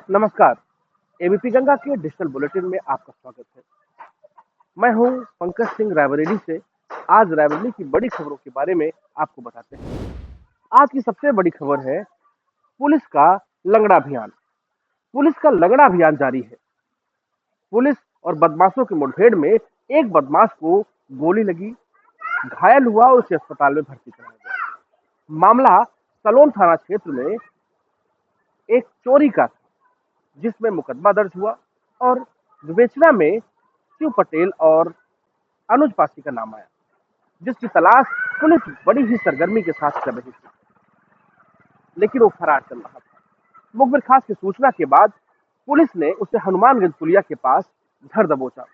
नमस्कार। एबीपी गंगा के digital bulletin में आपका स्वागत है। मैं हूं पंकज सिंह रायबरेली से। आज रायबरेली की बड़ी खबरों के बारे में आपको बताते हैं। आज की सबसे बड़ी खबर है पुलिस का लंगड़ा अभियान। पुलिस का लंगड़ा अभियान जारी है। पुलिस और बदमाशों की मुठभेड़ में एक बदमाश को गोली लगी, घायल हुआ और उसे अस्पताल में भर्ती कराया गया। मामला सलोन थाना क्षेत्र में एक चोरी का था, जिसमें मुकदमा दर्ज हुआ और विवेचना में शिव पटेल और अनुज पासी का नाम आया, जिसकी तलाश पुलिस बड़ी ही सरगर्मी के साथ कर रही थी, लेकिन वो फरार चल रहा था। मुखबिर खास की सूचना के बाद पुलिस ने उसे हनुमानगंज पुलिया के पास धर दबोचा,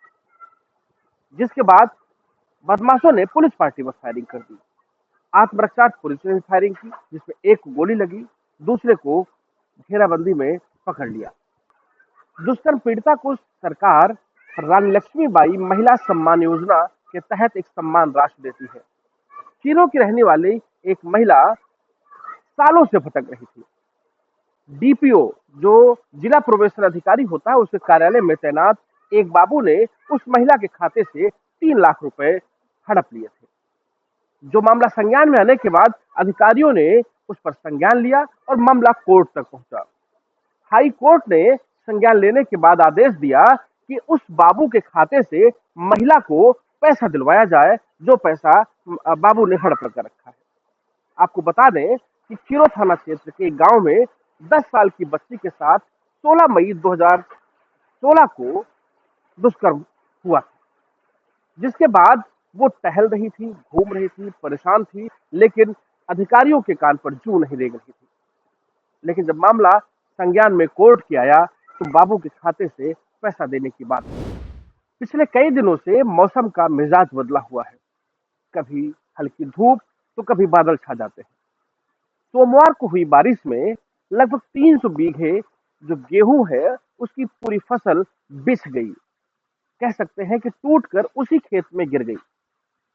जिसके बाद बदमाशों ने पुलिस पार्टी पर फायरिंग कर दी। आत्मरक्षा पुलिस ने फायरिंग की, जिसमें एक को गोली लगी, दूसरे को घेराबंदी में पकड़ लिया। दुष्कर्म पीड़िता को सरकार रानी लक्ष्मीबाई महिला सम्मान योजना के तहत एक सम्मान राशि देती है। चीरों की रहने वाली एक महिला सालों से भटक रही थी। डीपीओ, जो जिला प्रोबेशन अधिकारी होता है, उसके कार्यालय में तैनात एक बाबू ने उस महिला के खाते से 3 लाख रुपए हड़प लिए थे। जो मामला संज्ञान में आने के बाद अधिकारियों ने उस पर संज्ञान लिया और मामला कोर्ट तक पहुंचा। हाई कोर्ट ने संज्ञान लेने के बाद आदेश दिया कि उस बाबू के खाते से महिला को पैसा दिलवाया जाए, जो पैसा बाबू ने हड़प कर रखा है। आपको बता दें कि खीरो थाना क्षेत्र के गांव में 10 साल की बच्ची के साथ 16 मई 2016 को दुष्कर्म हुआ था, जिसके बाद वो टहल रही थी, घूम रही थी, परेशान थी, लेकिन अधिकारियों के कान पर जू नहीं रेंग रही थी। लेकिन जब मामला संज्ञान में कोर्ट की आया तो बाबू के खाते से पैसा देने की बात हुई। पिछले कई दिनों से मौसम का मिजाज बदला हुआ है। कभी हल्की धूप तो कभी बादल छा जाते हैं। सोमवार को हुई बारिश में लगभग 300 बीघे जो गेहूं है, उसकी पूरी फसल बिछ गई। कह सकते हैं कि टूटकर उसी खेत में गिर गई,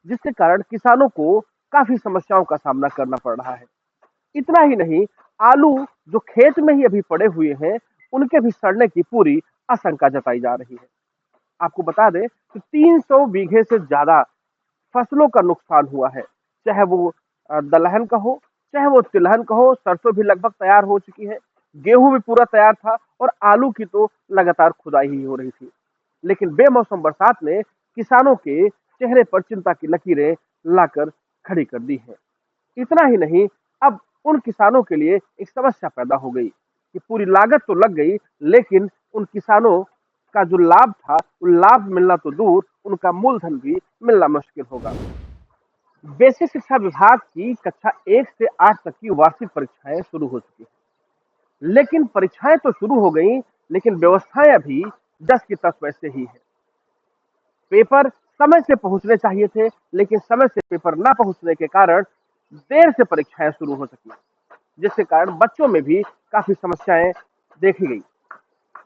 जिसके कारण किसानों को काफी समस्याओं का सामना करना पड़ रहा है। इतना ही नहीं, आलू जो खेत में ही अभी पड़े हुए हैं, उनके भी सड़ने की पूरी आशंका जताई जा रही है। आपको बता दें कि 300 बीघे से ज्यादा फसलों का नुकसान हुआ है, चाहे वो दलहन का हो, चाहे वो तिलहन का हो। सरसों भी लगभग तैयार हो चुकी है, गेहूं भी पूरा तैयार था और आलू की तो लगातार खुदाई ही हो रही थी। लेकिन बेमौसम बरसात ने किसानों के चेहरे पर चिंता की लकीरें लाकर खड़ी कर दी है। इतना ही नहीं, अब उन किसानों के लिए एक समस्या पैदा हो गई कि पूरी लागत तो लग गई, लेकिन उन किसानों का जो लाभ था, वो लाभ मिलना तो दूर, उनका मूलधन भी मिलना मुश्किल होगा। बेसिक शिक्षा विभाग की कक्षा 1 से 8 तक की वार्षिक परीक्षाएं शुरू हो चुकी हैं, लेकिन परीक्षाएं तो शुरू हो गई, लेकिन व्यवस्थाएं अभी 10 की 10 वैसे ही है। पेपर समय से पहुंचने चाहिए थे, लेकिन समय से पेपर ना पहुंचने के कारण देर से परीक्षाएं शुरू हो सकी, जिसके कारण बच्चों में भी काफी समस्याएं देखी गई।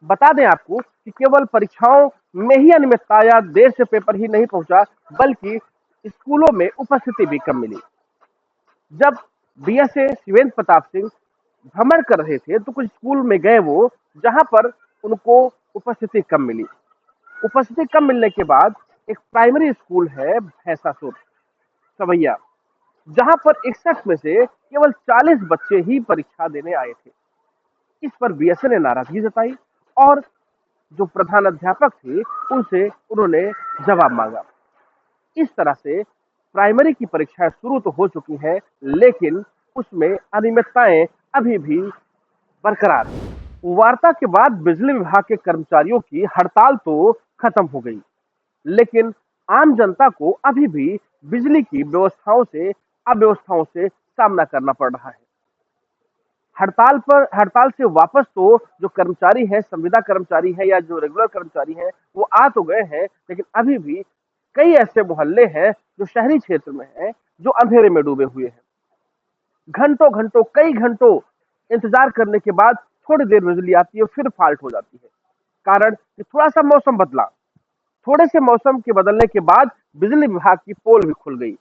बता दें आपको कि केवल परीक्षाओं में ही अनियमितता या देर से पेपर ही नहीं पहुंचा, बल्कि स्कूलों में उपस्थिति भी कम मिली। जब बीएसए शिवेंद्र प्रताप सिंह भ्रमण कर रहे थे तो कुछ स्कूल में गए वो, जहां पर उनको उपस्थिति कम मिली। उपस्थिति कम मिलने के बाद एक प्राइमरी स्कूल है भैंसासुर सवैया, जहां पर 61 में से केवल 40 बच्चे ही परीक्षा देने आए थे। इस पर बीएसए ने नाराजगी जताई और जो प्रधान अध्यापक थे उनसे उन्होंने जवाब मांगा। इस तरह से प्राइमरी की परीक्षाएं शुरू तो हो चुकी हैं, लेकिन उसमें अनियमितताएं अभी भी बरकरार है। वार्ता के बाद बिजली विभाग के कर्मचारियों की हड़ताल तो खत्म हो गई, लेकिन आम जनता को अभी भी बिजली की अव्यवस्थाओं से सामना करना पड़ रहा है। हड़ताल से वापस तो जो कर्मचारी हैं, संविदा कर्मचारी हैं या जो रेगुलर कर्मचारी हैं, वो आ तो गए हैं, लेकिन अभी भी कई ऐसे मोहल्ले हैं जो शहरी क्षेत्र में हैं, जो अंधेरे में डूबे हुए हैं। घंटों घंटों कई घंटों इंतजार करने के बाद थोड़ी देर बिजली आती है, फिर फॉल्ट हो जाती है। कारण कि थोड़ा सा मौसम बदला, थोड़े से मौसम के बदलने के बाद बिजली विभाग की पोल भी खुल गई।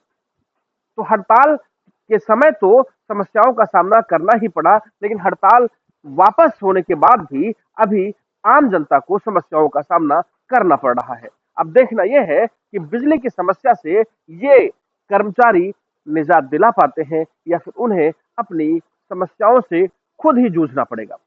तो हड़ताल के समय तो समस्याओं का सामना करना ही पड़ा, लेकिन हड़ताल वापस होने के बाद भी अभी आम जनता को समस्याओं का सामना करना पड़ रहा है। अब देखना यह है कि बिजली की समस्या से ये कर्मचारी निजात दिला पाते हैं या फिर उन्हें अपनी समस्याओं से खुद ही जूझना पड़ेगा।